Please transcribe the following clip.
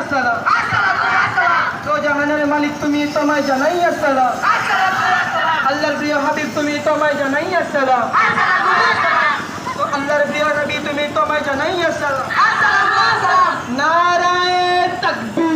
আসসালাম। তো জাহানের মালিক তুমি তোমায় জানাই আসসালাম। আল্লাহর প্রিয় হাবিব তুমি তোমায় জানাই আসসালাম। তো আল্লাহর প্রিয় নবী তুমি তোমায় জানাই আসসালাম। নারায়ে তাকবীর।